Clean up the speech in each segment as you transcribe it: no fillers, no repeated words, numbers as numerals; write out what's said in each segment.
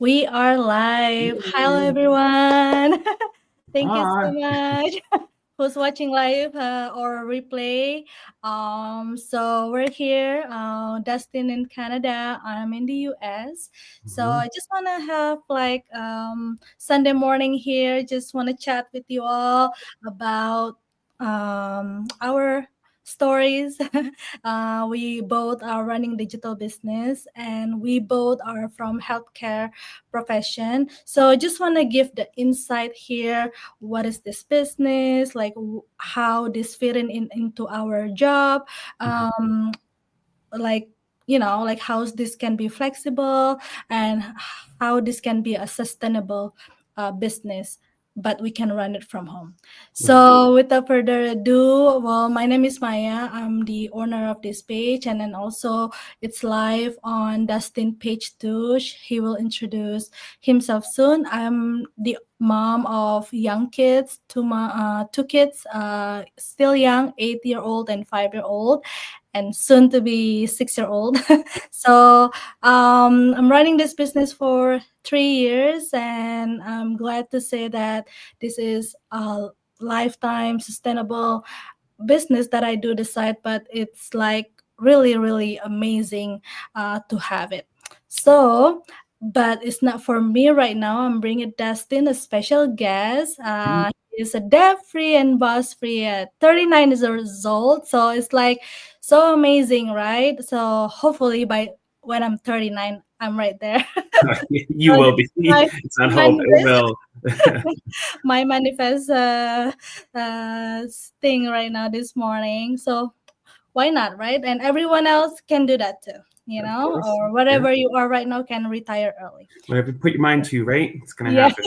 We are live. Hello, Yay. everyone. Thank you so Hi. much. Who's watching live or replay? So we're here. Dustin in Canada. I'm in the U.S. So Mhm. I just wanna have like Sunday morning here. Just wanna chat with you all about our stories. We both are running digital business, and we both are from healthcare profession. So I just want to give the insight here. What is this business like? How this fit into our job? Mhm. Um, like like how this can be flexible, and how this can be a sustainable business, but we can run it from home. Right. So without further ado, well, my name is Maya. I'm the owner of this page, and then also it's live on Dustin page too. He will introduce himself soon. I'm the mom of young kids, two kids, still young, 8-year old and 5-year old, and soon to be 6-year old. So I'm running this business for 3 years, and I'm glad to say that this is a lifetime sustainable business that I do decide, but it's like really, really amazing to have it. So, but it's not for me right now. I'm bringing Dustin, a special guest. Mm. He's a debt free and boss free at 39 years old. So it's like so amazing, right? So hopefully by when I'm 39, I'm right there. You So will this be. is my It's not hope. It manifest, will. my manifest thing right now this morning. So why not, right? And everyone else can do that too, Of course. or Yeah. whatever you are right now can retire early. Whatever you put your mind to, right? It's gonna Yeah. happen.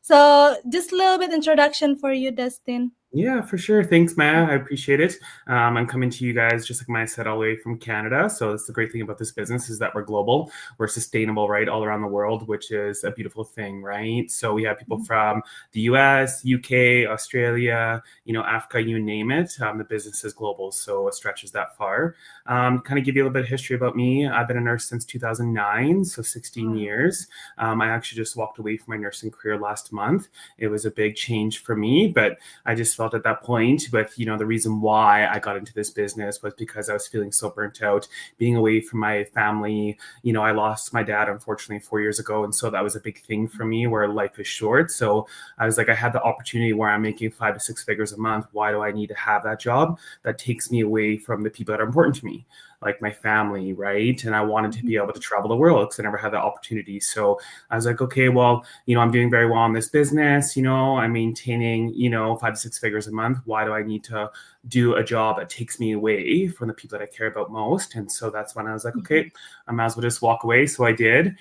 So just a little bit introduction for you, Dustin. Yeah, for sure. Thanks, Maya. I appreciate it. I'm coming to you guys, just like Maya said, all the way from Canada. So that's the great thing about this business is that we're global, we're sustainable, right, all around the world, which is a beautiful thing, right? So we have people from the U.S., UK, Australia, Africa, you name it. The business is global, so it stretches that far. Kind of give you a little bit of history about me. I've been a nurse since 2009, so 16 Wow. years. I actually just walked away from my nursing career last month. It was a big change for me, but I just felt at that point with, the reason why I got into this business was because I was feeling so burnt out, being away from my family. I lost my dad, unfortunately, 4 years ago. And so that was a big thing for me where life is short. So I was like, I had the opportunity where I'm making 5 to 6 figures a month. Why do I need to have that job that takes me away from the people that are important to me, like my family, right? And I wanted to be able to travel the world because I never had that opportunity. So I was like, okay, well, I'm doing very well in this business. I'm maintaining, 5 to 6 figures a month. Why do I need to do a job that takes me away from the people that I care about most? And so that's when I was like, okay, I might as well just walk away. So I did.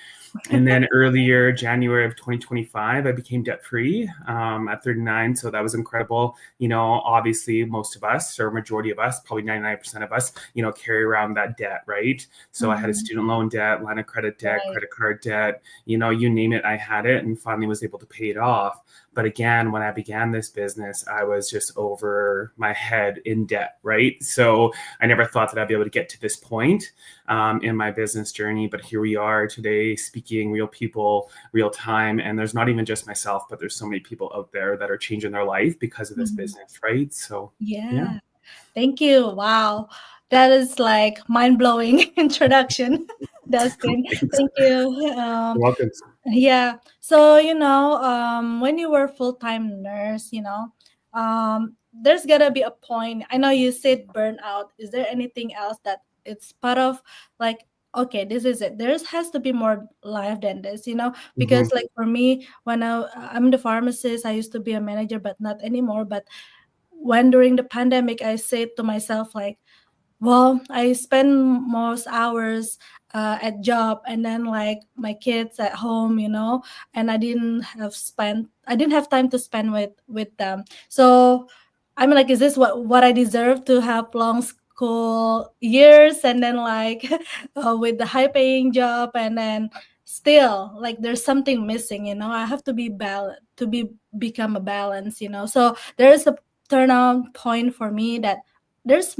And then earlier, January of 2025, I became debt free at 39. So that was incredible. Obviously, most of us, or majority of us, probably 99% of us, carry around that debt, right? So I had a student loan debt, line of credit debt, Right. credit card debt, you name it, I had it, and finally was able to pay it off. But again, when I began this business, I was just over my head in debt, right? So I never thought that I'd be able to get to this point in my business journey. But here we are today, speaking real people, real time. And there's not even just myself, but there's so many people out there that are changing their life because of this Mhm. business, right? So, yeah. Yeah. Thank you. Wow. That is like mind blowing introduction, Dustin. Thanks. Thank you. You're welcome. Yeah. So, when you were full-time nurse, there's gotta be a point. I know you said burnout. Is there anything else that it's part of, like, okay, this is it. There has to be more life than this, Mhm. because like for me, when I'm the pharmacist, I used to be a manager, but not anymore. But when during the pandemic, I said to myself like, well, I spend most hours at job, and then like my kids at home, and I didn't have time to spend with them. So I'm like, is this what I deserve to have long school years, and then like with the high paying job, and then still like there's something missing, I have to be become a balance, so there is a turnaround point for me that there's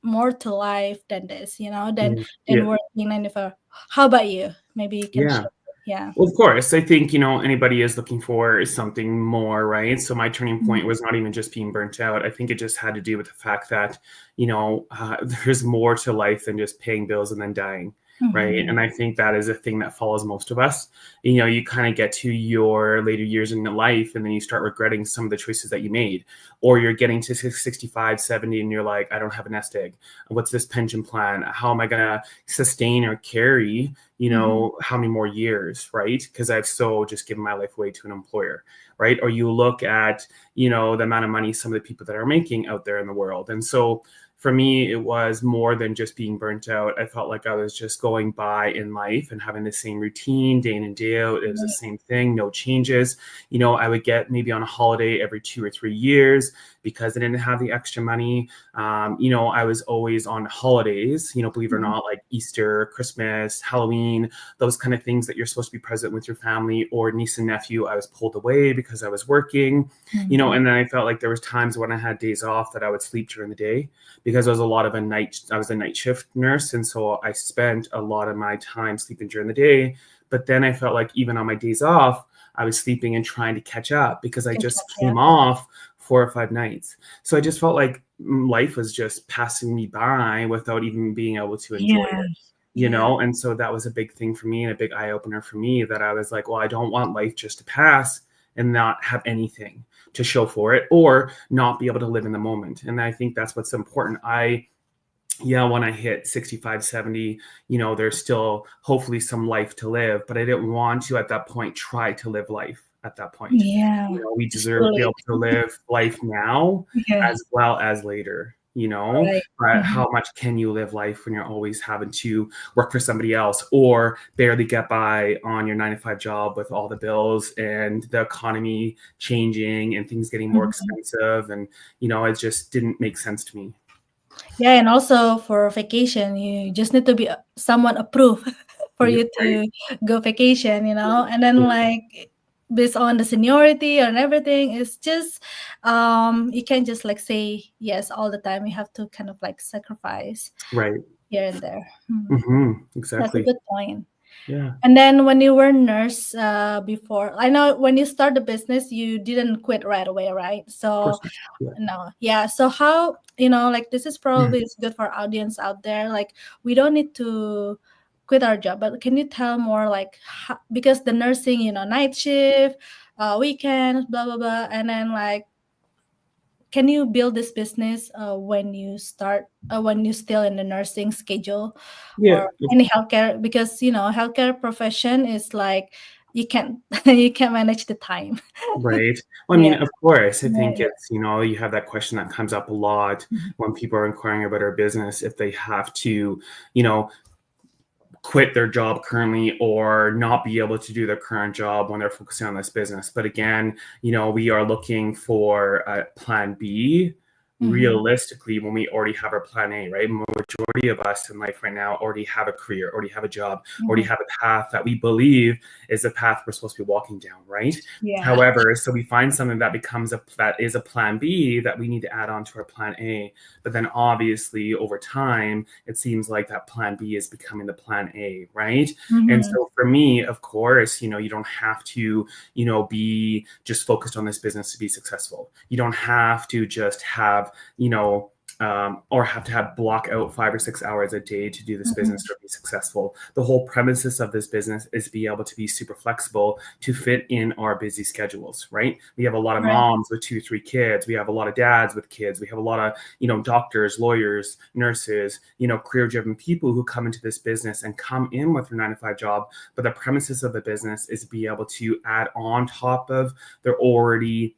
more to life than this, than Yeah. working 9 to 5. How about you? Maybe you can Yeah. share. Yeah. Well, of course, I think, anybody is looking for something more, right? So my turning Mhm. point was not even just being burnt out. I think it just had to do with the fact that, there's more to life than just paying bills and then dying, right? Mhm. And I think that is a thing that follows most of us. You kind of get to your later years in life and then you start regretting some of the choices that you made, or you're getting to 65, 70 and you're like, I don't have a nest egg. What's this pension plan? How am I going to sustain or carry Mhm. how many more years, right? Because I've so just given my life away to an employer, right? Or you look at, the amount of money some of the people that are making out there in the world. And so for me, it was more than just being burnt out. I felt like I was just going by in life and having the same routine day in and day out. It was the Right. same thing, no changes. I would get maybe on a holiday every 2 or 3 years because I didn't have the extra money. I was always on holidays, believe it or Mhm. not, like Easter, Christmas, Halloween, those kind of things that you're supposed to be present with your family or niece and nephew. I was pulled away because I was working, Mhm. and then I felt like there was times when I had days off that I would sleep during the day because I was I was a night shift nurse. And so I spent a lot of my time sleeping during the day. But then I felt like even on my days off, I was sleeping and trying to catch up because I Catch up, just yeah. came off 4 or 5 nights. So I just felt like life was just passing me by without even being able to enjoy Yeah. it. Yeah. And so that was a big thing for me and a big eye opener for me, that I was like, well, I don't want life just to pass and not have anything to show for it, or not be able to live in the moment. And I think that's what's important. When I hit 65, 70, there's still hopefully some life to live, but I didn't want to at that point try to live life at that point. Yeah. We It's deserve too to be late. able to live life now Yeah. as well as later. Right. But Mhm. how much can you live life when you're always having to work for somebody else or barely get by on your 9 to 5 job with all the bills and the economy changing and things getting more Mhm. expensive? And, it just didn't make sense to me. Yeah, and also for vacation, you just need to be someone approved for Yeah, you right. to go vacation, and then Yeah, like based on the seniority and everything, it's just you can't just like say yes all the time. You have to kind of like sacrifice right. here and there. That's a Exactly. good point. Yeah, And then when you were nurse before, I know when you start the business, you didn't quit right away, right? of So course. Yeah. no, yeah. So how, like this is probably is good for audience out there. Like we don't need to quit our job, but can you tell more like how, because the nursing, night shift, weekends, blah blah blah, and then like can you build this business when you start when you still in the nursing schedule Yeah. or any healthcare because healthcare profession is like you can't you can't manage the time. Right. Well, I Yeah. mean, of course, I Yeah, think yeah. it's, you have that question that comes up a lot Mhm. when people are inquiring about our business, if they have to, you know, quit their job currently or not be able to do their current job when they're focusing on this business. But again, we are looking for a plan B Mhm. realistically when we already have our plan A, right? Majority of us in life right now already have a career, already have a job, already Mhm. have a path that we believe is the path we're supposed to be walking down, right? Yeah. However, so we find something that that is a plan B that we need to add on to our plan A. But then obviously over time, it seems like that plan B is becoming the plan A, right? And Mhm. so for me, of course, you don't have to, be just focused on this business to be successful. You don't have to just have, or have to have block out 5 or 6 hours a day to do this business Mhm. to be successful. The whole premises of this business is to be able to be super flexible to fit in our busy schedules, right? We have a lot of Right. moms with 2, 3 kids. We have a lot of dads with kids. We have a lot of, doctors, lawyers, nurses, career driven people who come into this business and come in with their 9 to 5 job. But the premises of the business is to be able to add on top of their already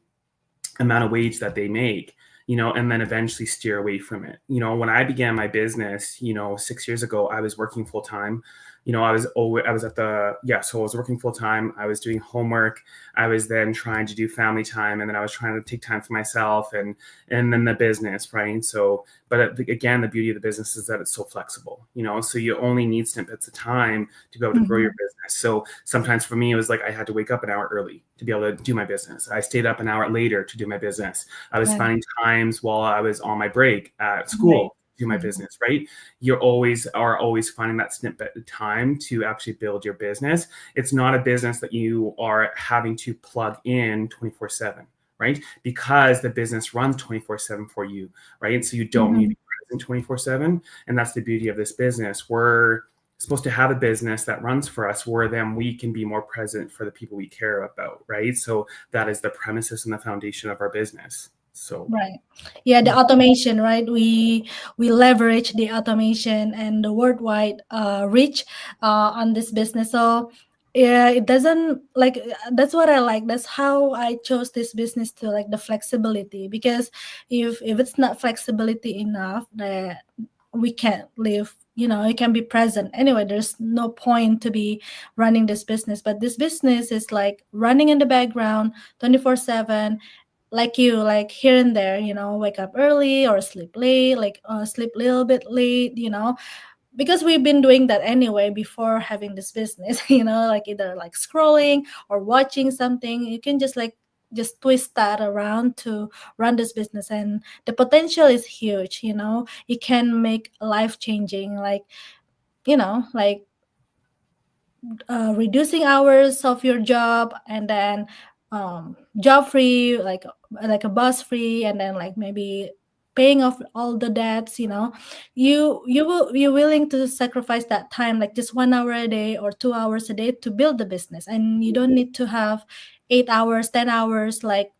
amount of wage that they make, and then eventually steer away from it. When I began my business, 6 years ago, I was working full time. I was at the, yeah, so I was working full time. I was doing homework. I was then trying to do family time. And then I was trying to take time for myself and then the business, right? So, but again, the beauty of the business is that it's so flexible, so you only need snippets of time to be able to grow your Mhm. business. So sometimes for me, it was like I had to wake up an hour early to be able to do my business. I stayed up an hour later to do my business. I was Right. finding times while I was on my break at Right. school do my business, right? You are always finding that snippet of time to actually build your business. It's not a business that you are having to plug in 24/7, right? Because the business runs 24/7 for you, right? And so you don't need to be present 24/7. And that's the beauty of this business. We're supposed to have a business that runs for us where then we can be more present for the people we care about, right? So that is the premises and the foundation of our business. So Right. Yeah, the automation, right? We leverage the automation and the worldwide reach on this business. So yeah, it doesn't like that's what I like. That's how I chose this business to like the flexibility because if it's not flexibility enough, that we can't live. You know, it can be present anyway. There's no point to be running this business, but this business is like running in the background 24/7, like you, like here and there, you know, wake up early or sleep late, like sleep a little bit late, you know, because we've been doing that anyway before having this business. You know, like either like scrolling or watching something, you can just twist that around to run this business, and the potential is huge. You know, it can make life changing, like, you know, like reducing hours of your job, and then job free, like a bus free, and then like maybe paying off all the debts. You know, you're willing to sacrifice that time, like just 1 hour a day or 2 hours a day to build the business, and you don't need to have 8 hours, 10 hours, like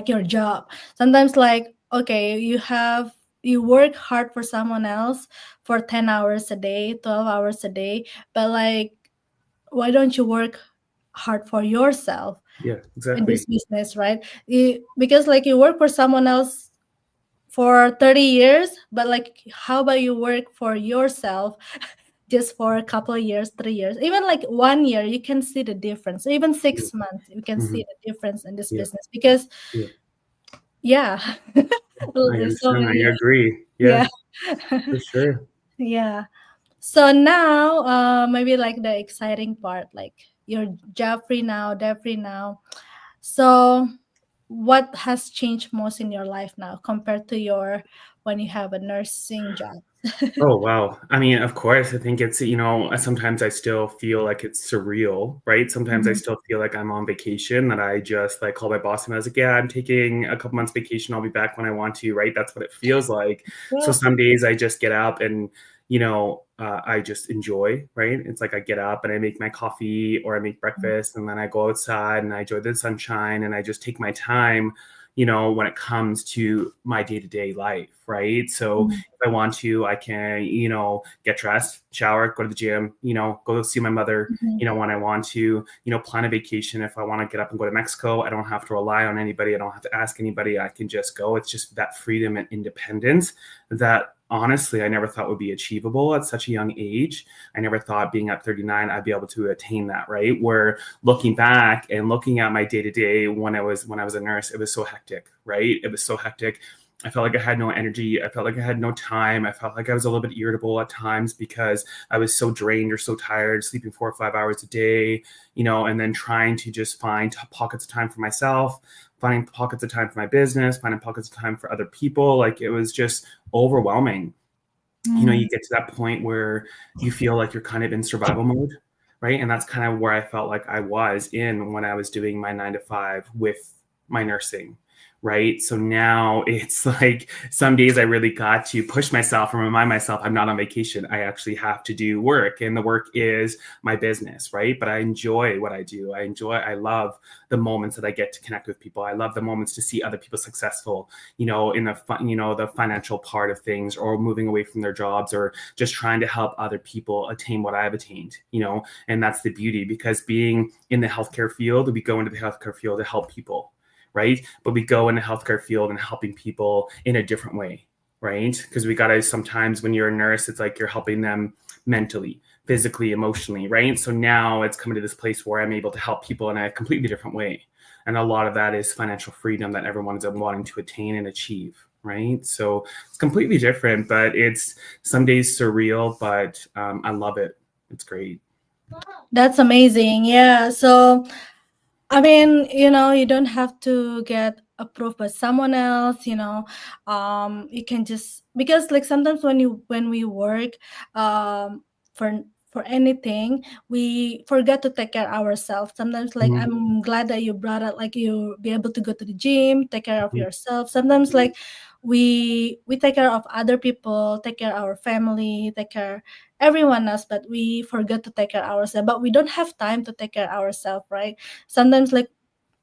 your job. Sometimes, like, okay, you work hard for someone else for 10 hours a day, 12 hours a day, but like, why don't you work hard for yourself yeah, in exactly. this business, right? Because like you work for someone else for 30 years, but like how about you work for yourself just for a couple of years, 3 years, even like 1 year, you can see the difference. Even 6 months, you can Mm-hmm. see the difference in this Yeah, business because yeah. yeah. I So understand that. I yeah, agree. Yeah, yeah. for sure. Yeah. So now, maybe like the exciting part, like you're job free now, debt free now. So, what has changed most in your life now compared to your when you have a nursing job? Oh, wow. I mean, of course, I think it's, sometimes I still feel like it's surreal, right? Sometimes I Mhm. still feel like I'm on vacation, that I just like call my boss and I was like, yeah, I'm taking a couple months vacation. I'll be back when I want to, right? That's what it feels like. So Yeah. some days I just get up and, I just enjoy, right? It's like I get up and I make my coffee or I make breakfast and then I go outside and I enjoy the sunshine and I just take my time, when it comes to my day-to-day life, right? So Mhm. if I want to, I can, get dressed, shower, go to the gym, go see my mother, Mhm. when I want to, plan a vacation. If I want to get up and go to Mexico, I don't have to rely on anybody. I don't have to ask anybody. I can just go. It's just that freedom and independence that honestly I never thought would be achievable at such a young age. I never thought being at 39 I'd be able to attain that, right? Where looking back and looking at my day to day when I was a nurse, it was so hectic, right? It was so hectic. I felt like I had no energy. I felt like I had no time. I felt like I was a little bit irritable at times because I was so drained or so tired, sleeping 4 or 5 hours a day, and then trying to just find pockets of time for myself, finding pockets of time for my business, finding pockets of time for other people. Like it was just overwhelming. You Mm. get to that point where you feel like you're kind of in survival mode, right? And that's kind of where I felt like I was in when I was doing my 9 to 5 with my nursing, right? So now it's like some days I really got to push myself and remind myself I'm not on vacation. I actually have to do work, and the work is my business, right? But I enjoy what I do. I love the moments that I get to connect with people. I love the moments to see other people successful, in the financial part of things, or moving away from their jobs, or just trying to help other people attain what I've attained, and that's the beauty, because being in the healthcare field, we go into the healthcare field to help people, right? But we go in the healthcare field and helping people in a different way, right? Because we got to sometimes when you're a nurse, it's like you're helping them mentally, physically, emotionally, right? So now it's coming to this place where I'm able to help people in a completely different way. And a lot of that is financial freedom that everyone is wanting to attain and achieve, right? So it's completely different, but it's some days surreal, but I love it. It's great. That's amazing. Yeah. So, I mean, you know, you don't have to get approved by someone else, you can just, because like sometimes when we work for anything, we forget to take care of ourselves. Sometimes, like, Mhm. I'm glad that you brought up, like, you be able to go to the gym, take care of Mhm. yourself. Sometimes, like, we take care of other people, take care of our family, take care everyone else, but we forget to take care of ourselves. But we don't have time to take care of ourselves, right? Sometimes, like,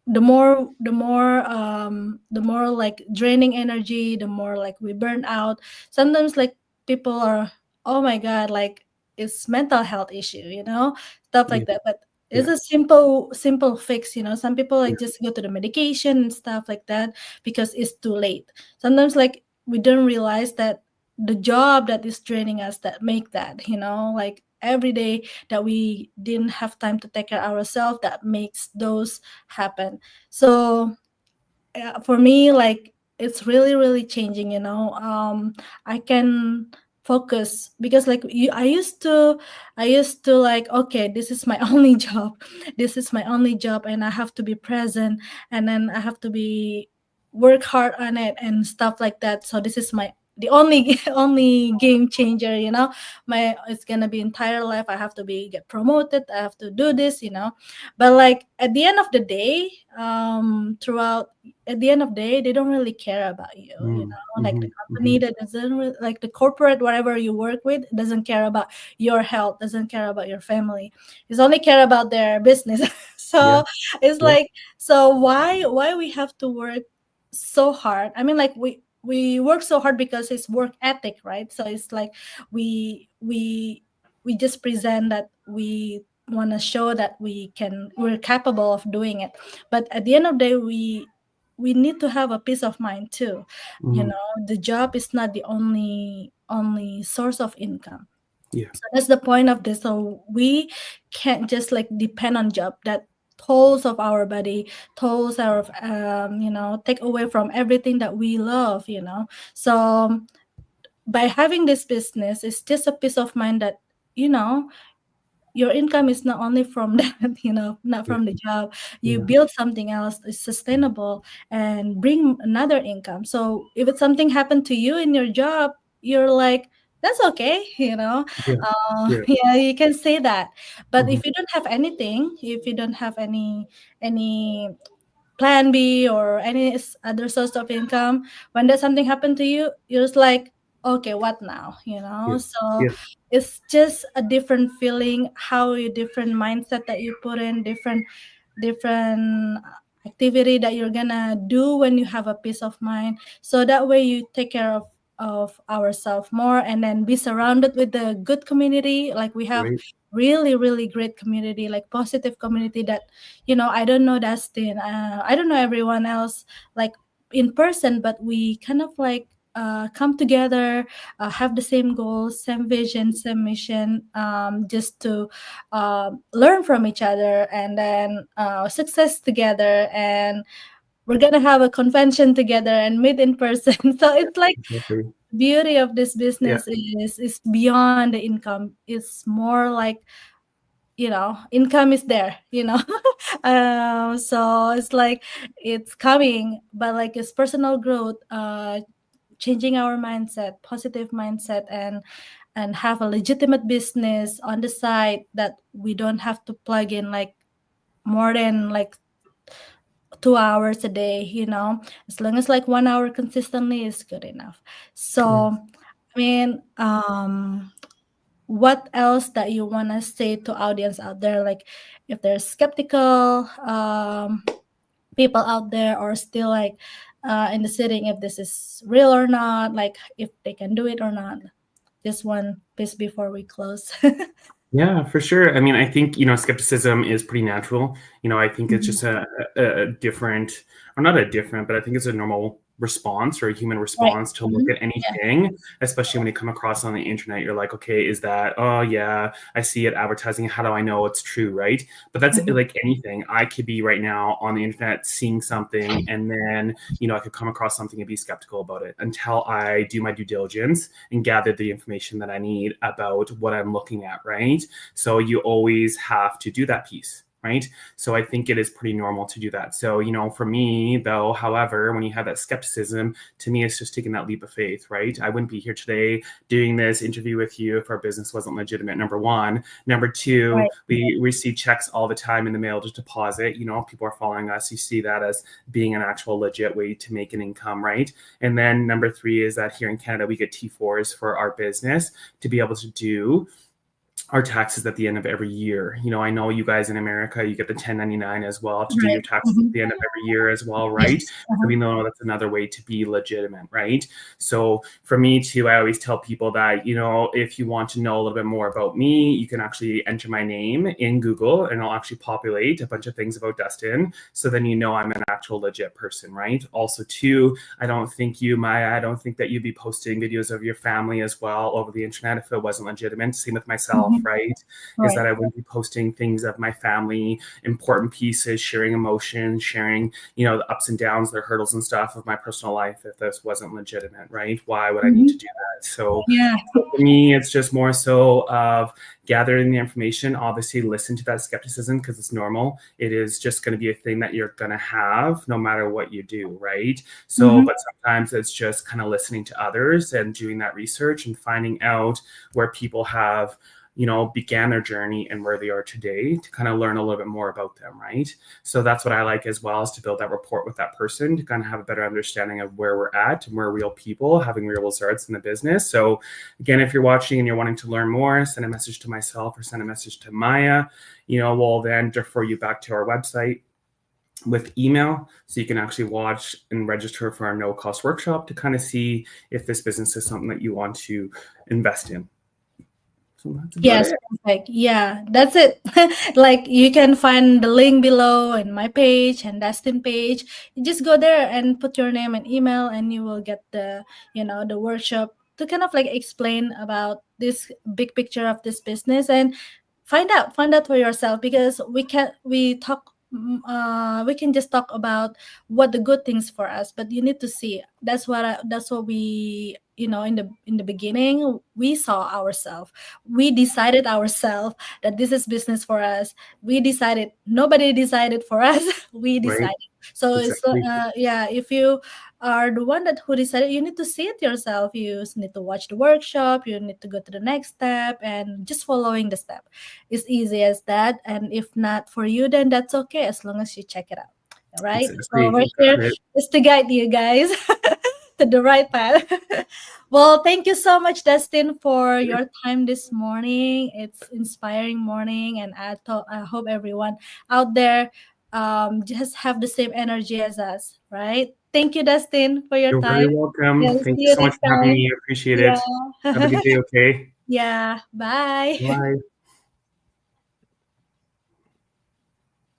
the more like draining energy, the more like we burn out. Sometimes, like, people are, oh my god, like, it's mental health issue, stuff Yeah. like that. But it's Yeah. a simple fix. Some people Yeah. like just go to the medication and stuff like that because it's too late. Sometimes, like, we don't realize that the job that is draining us, that make that, like, every day that we didn't have time to take care of ourselves, that makes those happen. So, for me, like, it's really really changing. I can focus, because, like, I used to like, okay, this is my only job, and I have to be present, and then I have to be work hard on it and stuff like that. So this is my the only only game changer. My It's gonna be entire life. I have to be get promoted, I have to do this. But, like, at the end of the day, throughout at the end of the day, they don't really care about you. Mm. Like, the Mhm. company Mhm. that doesn't like the corporate, whatever you work with, doesn't care about your health, doesn't care about your family. It's only care about their business. Yeah. So it's Yeah. like, so why we have to work so hard? I mean, like, we work so hard because it's work ethic, right? So it's like, we just present that we want to show that we're capable of doing it. But at the end of the day, we need to have a peace of mind too. Mhm. The job is not the only source of income. Yeah. So that's the point of this. So we can't just, like, depend on job that tolls of our body, tolls our, take away from everything that we love. So by having this business, it's just a peace of mind that, you know your income is not only from that, not Yeah. from the job. You Yeah. build something else is sustainable and bring another income. So if it's something happened to you in your job, you're like, that's okay. Yeah. Yeah. Yeah, you can say that. But Mhm. if you don't have anything, if you don't have any plan B or any other source of income, when there's something happen to you, you're just like, okay, what now? Yeah. So Yeah. it's just a different feeling, how you different mindset that you put in, different activity that you're gonna do when you have a peace of mind. So that way you take care of ourselves more, and then be surrounded with the good community. Like, we have Right. really really great community, like positive community, that I don't know Dustin, I don't know everyone else, like, in person, but we kind of like come together, have the same goals, same vision, same mission, just to learn from each other, and then success together, and we're gonna have a convention together and meet in person. So it's like, Exactly. beauty of this Yeah. business is beyond the income. It's more like, income is there. So it's like, it's coming, but, like, it's personal growth, changing our mindset, positive mindset, and have a legitimate business on the side, that we don't have to plug in, like, more than, like, 2 hours a day. As long as, like, 1 hour consistently is good enough. Yeah. So, I mean, what else that you want to say to audience out there, like, if they're skeptical, people out there, or still, like, in the sitting, if this is real or not, like, if they can do it or not. Just one piece before we close. Yeah, for sure. I mean, I think, skepticism is pretty natural. I think it's Mhm. just a different, or not a different, but I think it's a normal response, or a human Right. response to look Mhm. at anything, especially when you come across on the internet. You're like, okay, is that, oh, yeah, I see it advertising. How do I know it's true? Right. But that's Mhm. like anything. I could be right now on the internet seeing something, and then, I could come across something and be skeptical about it until I do my due diligence and gather the information that I need about what I'm looking at. Right. So you always have to do that piece. right? So I think it is pretty normal to do that. So, for me, though, however, when you have that skepticism, to me, it's just taking that leap of faith, right? I wouldn't be here today doing this interview with you if our business wasn't legitimate, number one. Number two, Right. we receive checks all the time in the mail to deposit. If people are following us, you see that as being an actual legit way to make an income, right? And then number three is that here in Canada, we get T4s for our business to be able to do our taxes at the end of every year. I know you guys in America, you get the 1099 as well to do your Right. taxes at the end of every year as well, right? Yes. So we know that's another way to be legitimate, right? So for me too, I always tell people that, if you want to know a little bit more about me, you can actually enter my name in Google and it'll actually populate a bunch of things about Dustin. So then I'm an actual legit person, right? Also too, I don't think that you'd be posting videos of your family as well over the internet if it wasn't legitimate. Same with myself, right? Is that I wouldn't be posting things of my family, important pieces, sharing emotions, sharing, the ups and downs, their hurdles and stuff of my personal life if this wasn't legitimate, right? Why would I need to do that? So Yeah. for me, it's just more so of gathering the information. Obviously, listen to that skepticism because it's normal. It is just going to be a thing that you're going to have no matter what you do, right? So, but sometimes it's just kind of listening to others and doing that research and finding out where people have began their journey and where they are today to kind of learn a little bit more about them, right? So that's what I like as well, is to build that rapport with that person to kind of have a better understanding of where we're at and we're real people having real results in the business. So again, if you're watching and you're wanting to learn more, send a message to myself or send a message to Maya. We'll then refer you back to our website with email, so you can actually watch and register for our no-cost workshop to kind of see if this business is something that you want to invest in. So Yes, perfect. Yeah, that's it. Like you can find the link below in my page and Dustin page. You just go there and put your name and email, and you will get the the workshop to kind of like explain about this big picture of this business and find out for yourself, because we can just talk about what the good things for us, but you need to see. That's what we in the beginning we saw ourselves. We decided ourselves that this is business for us. We decided, nobody decided for us. We right. decided. So Exactly. yeah, if you are the one who decided, you need to see it yourself. You need to watch the workshop, you need to go to the next step and just following the step. It's easy as that. And if not for you, then that's okay, as long as you check it out. All right. So Exactly. we're here Got it. just to guide you guys to the right path. Well, thank you so much, Dustin, for your time this morning. It's inspiring morning, and I hope everyone out there just have the same energy as us, right? Thank you, Dustin, for your You're time. very welcome. Yeah, see Thank you you so much next for having time. me. I appreciate it. Yeah. Have a good day, okay? Yeah. Bye. Bye.